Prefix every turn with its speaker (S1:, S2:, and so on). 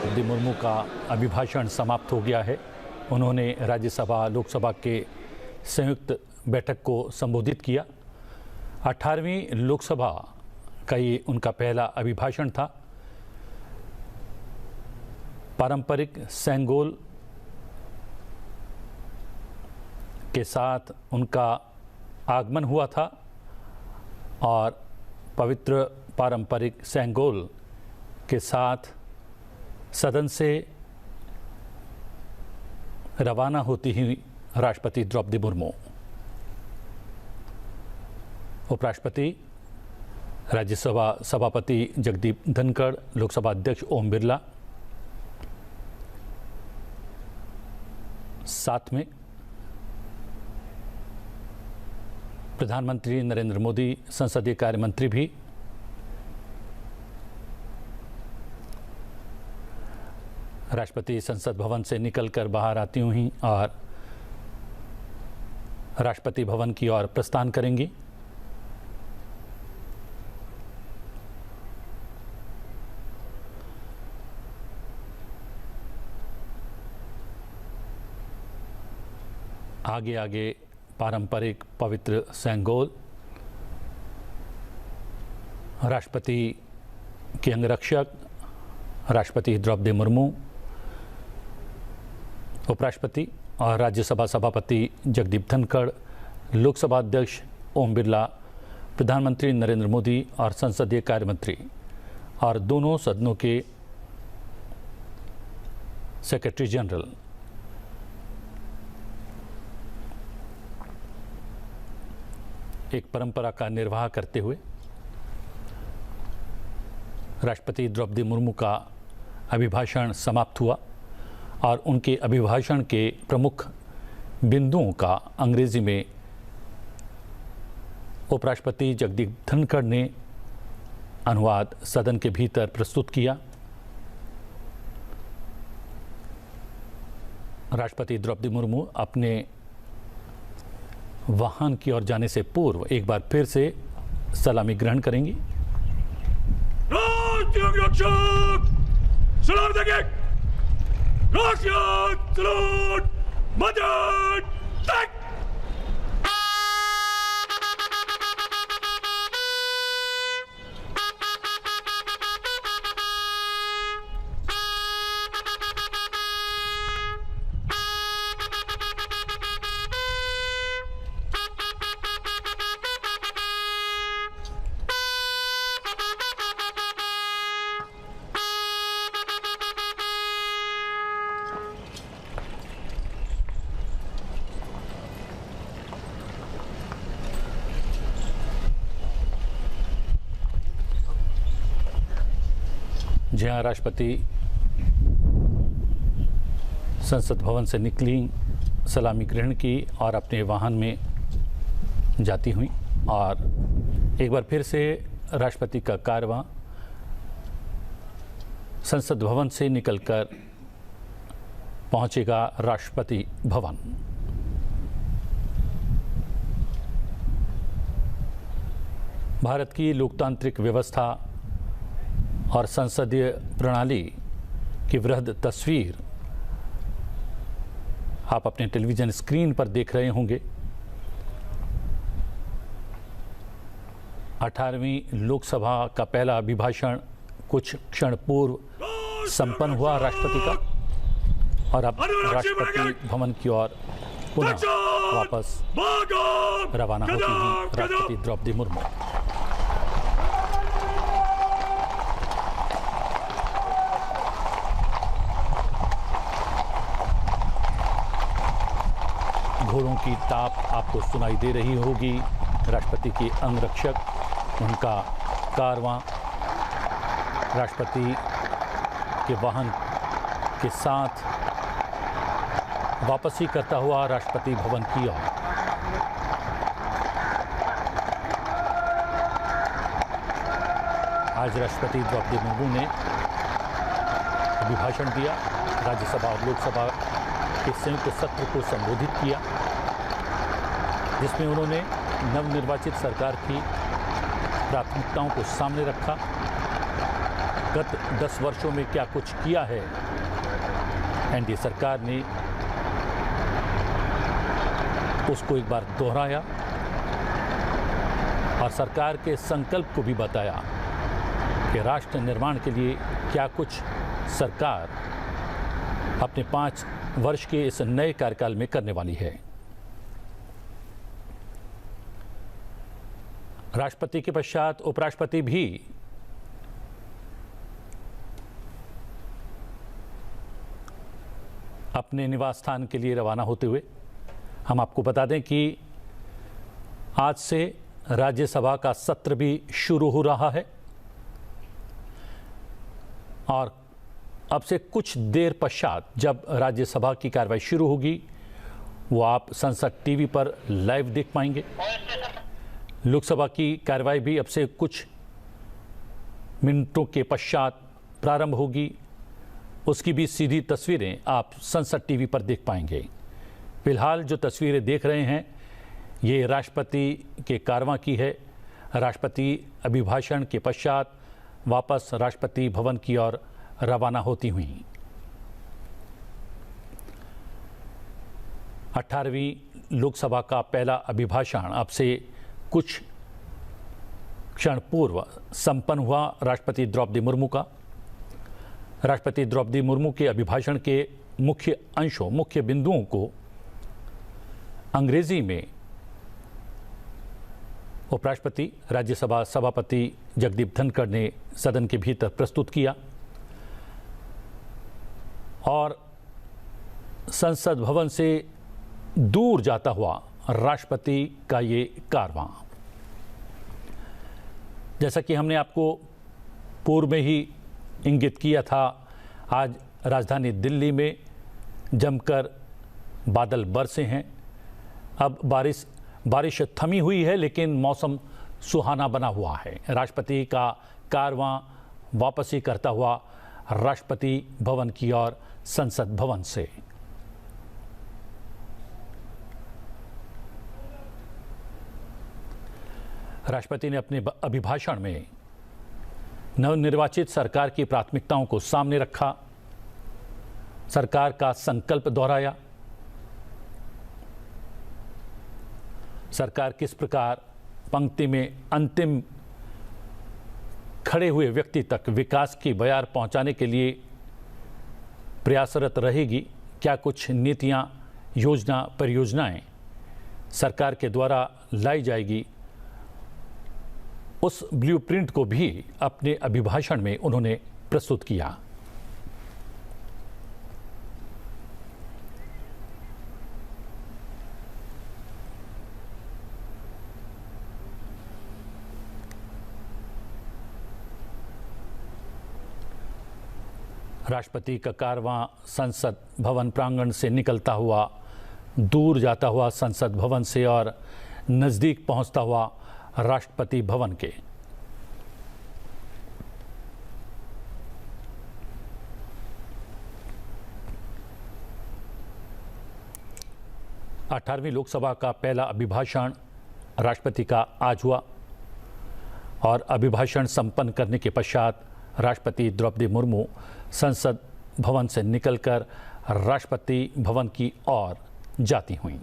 S1: द्रौपदी मुर्मू का अभिभाषण समाप्त हो गया है। उन्होंने राज्यसभा लोकसभा के संयुक्त बैठक को संबोधित किया। 18वीं लोकसभा का ये उनका पहला अभिभाषण था। पारंपरिक सेंगोल के साथ उनका आगमन हुआ था और पवित्र पारंपरिक सेंगोल के साथ सदन से रवाना होती ही राष्ट्रपति द्रौपदी मुर्मू, उपराष्ट्रपति, राज्यसभा सभापति जगदीप धनखड़, लोकसभा अध्यक्ष ओम बिरला, साथ में प्रधानमंत्री नरेंद्र मोदी, संसदीय कार्य मंत्री भी राष्ट्रपति संसद भवन से निकलकर बाहर आती हुई और राष्ट्रपति भवन की ओर प्रस्थान करेंगी। आगे आगे पारंपरिक पवित्र सेंगोल, राष्ट्रपति के अंगरक्षक राष्ट्रपति द्रौपदी मुर्मू, उपराष्ट्रपति और राज्यसभा सभापति जगदीप धनखड़, लोकसभा अध्यक्ष ओम बिरला, प्रधानमंत्री नरेंद्र मोदी और संसदीय कार्य मंत्री और दोनों सदनों के सेक्रेटरी जनरल एक परंपरा का निर्वाह करते हुए राष्ट्रपति द्रौपदी मुर्मू का अभिभाषण समाप्त हुआ और उनके अभिभाषण के प्रमुख बिंदुओं का अंग्रेजी में उपराष्ट्रपति जगदीप धनखड़ ने अनुवाद सदन के भीतर प्रस्तुत किया। राष्ट्रपति द्रौपदी मुर्मू अपने वाहन की ओर जाने से पूर्व एक बार फिर से सलामी ग्रहण करेंगी।
S2: सलाम देंगे। राष्ट्रीय सलूट मदद तक।
S1: जहां राष्ट्रपति संसद भवन से निकली, सलामी ग्रहण की और अपने वाहन में जाती हुई और एक बार फिर से राष्ट्रपति का कारवां संसद भवन से निकलकर पहुंचेगा राष्ट्रपति भवन। भारत की लोकतांत्रिक व्यवस्था और संसदीय प्रणाली की वृहद तस्वीर आप अपने टेलीविज़न स्क्रीन पर देख रहे होंगे। 18वीं लोकसभा का पहला अभिभाषण कुछ क्षण पूर्व संपन्न हुआ राष्ट्रपति का और अब राष्ट्रपति भवन की ओर पुनः वापस रवाना होती हैं राष्ट्रपति द्रौपदी मुर्मू। घोड़ों की टाप आपको सुनाई दे रही होगी। राष्ट्रपति के अंगरक्षक, उनका कारवां राष्ट्रपति के वाहन के साथ वापसी करता हुआ राष्ट्रपति भवन की ओर। आज राष्ट्रपति द्रौपदी मुर्मू ने अभिभाषण दिया, राज्यसभा और लोकसभा के संयुक्त सत्र को संबोधित किया, जिसमें उन्होंने नवनिर्वाचित सरकार की प्राथमिकताओं को सामने रखा गत 10 वर्षों में क्या कुछ किया है एनडीए सरकार ने, उसको एक बार दोहराया और सरकार के संकल्प को भी बताया कि राष्ट्र निर्माण के लिए क्या कुछ सरकार अपने 5 वर्ष के इस नए कार्यकाल में करने वाली है। राष्ट्रपति के पश्चात उपराष्ट्रपति भी अपने निवास स्थान के लिए रवाना होते हुए, हम आपको बता दें कि आज से राज्यसभा का सत्र भी शुरू हो रहा है और अब से कुछ देर पश्चात जब राज्यसभा की कार्रवाई शुरू होगी वो आप संसद टीवी पर लाइव देख पाएंगे। लोकसभा की कार्रवाई भी अब से कुछ मिनटों के पश्चात प्रारंभ होगी, उसकी भी सीधी तस्वीरें आप संसद टीवी पर देख पाएंगे। फिलहाल जो तस्वीरें देख रहे हैं ये राष्ट्रपति के कारवां की है। राष्ट्रपति अभिभाषण के पश्चात वापस राष्ट्रपति भवन की ओर रवाना होती हुई। 18वीं लोकसभा का पहला अभिभाषण अब से कुछ क्षण पूर्व संपन्न हुआ राष्ट्रपति द्रौपदी मुर्मू का। राष्ट्रपति द्रौपदी मुर्मू के अभिभाषण के मुख्य अंशों, मुख्य बिंदुओं को अंग्रेजी में उपराष्ट्रपति राज्यसभा सभापति जगदीप धनखड़ ने सदन के भीतर प्रस्तुत किया और संसद भवन से दूर जाता हुआ राष्ट्रपति का ये कारवां, जैसा कि हमने आपको पूर्व में ही इंगित किया था, आज राजधानी दिल्ली में जमकर बादल बरसे हैं। अब बारिश थमी हुई है लेकिन मौसम सुहाना बना हुआ है। राष्ट्रपति का कारवां वापसी करता हुआ राष्ट्रपति भवन की ओर संसद भवन से। राष्ट्रपति ने अपने अभिभाषण में नवनिर्वाचित सरकार की प्राथमिकताओं को सामने रखा, सरकार का संकल्प दोहराया, सरकार किस प्रकार पंक्ति में अंतिम खड़े हुए व्यक्ति तक विकास की बयार पहुंचाने के लिए प्रयासरत रहेगी, क्या कुछ नीतियां, योजना, परियोजनाएं सरकार के द्वारा लाई जाएगी, उस ब्लूप्रिंट को भी अपने अभिभाषण में उन्होंने प्रस्तुत किया। राष्ट्रपति का कारवां संसद भवन प्रांगण से निकलता हुआ, दूर जाता हुआ संसद भवन से और नज़दीक पहुंचता हुआ राष्ट्रपति भवन के। अठारहवीं लोकसभा का पहला अभिभाषण राष्ट्रपति का आज हुआ और अभिभाषण संपन्न करने के पश्चात राष्ट्रपति द्रौपदी मुर्मू संसद भवन से निकलकर राष्ट्रपति भवन की ओर जाती हुईं।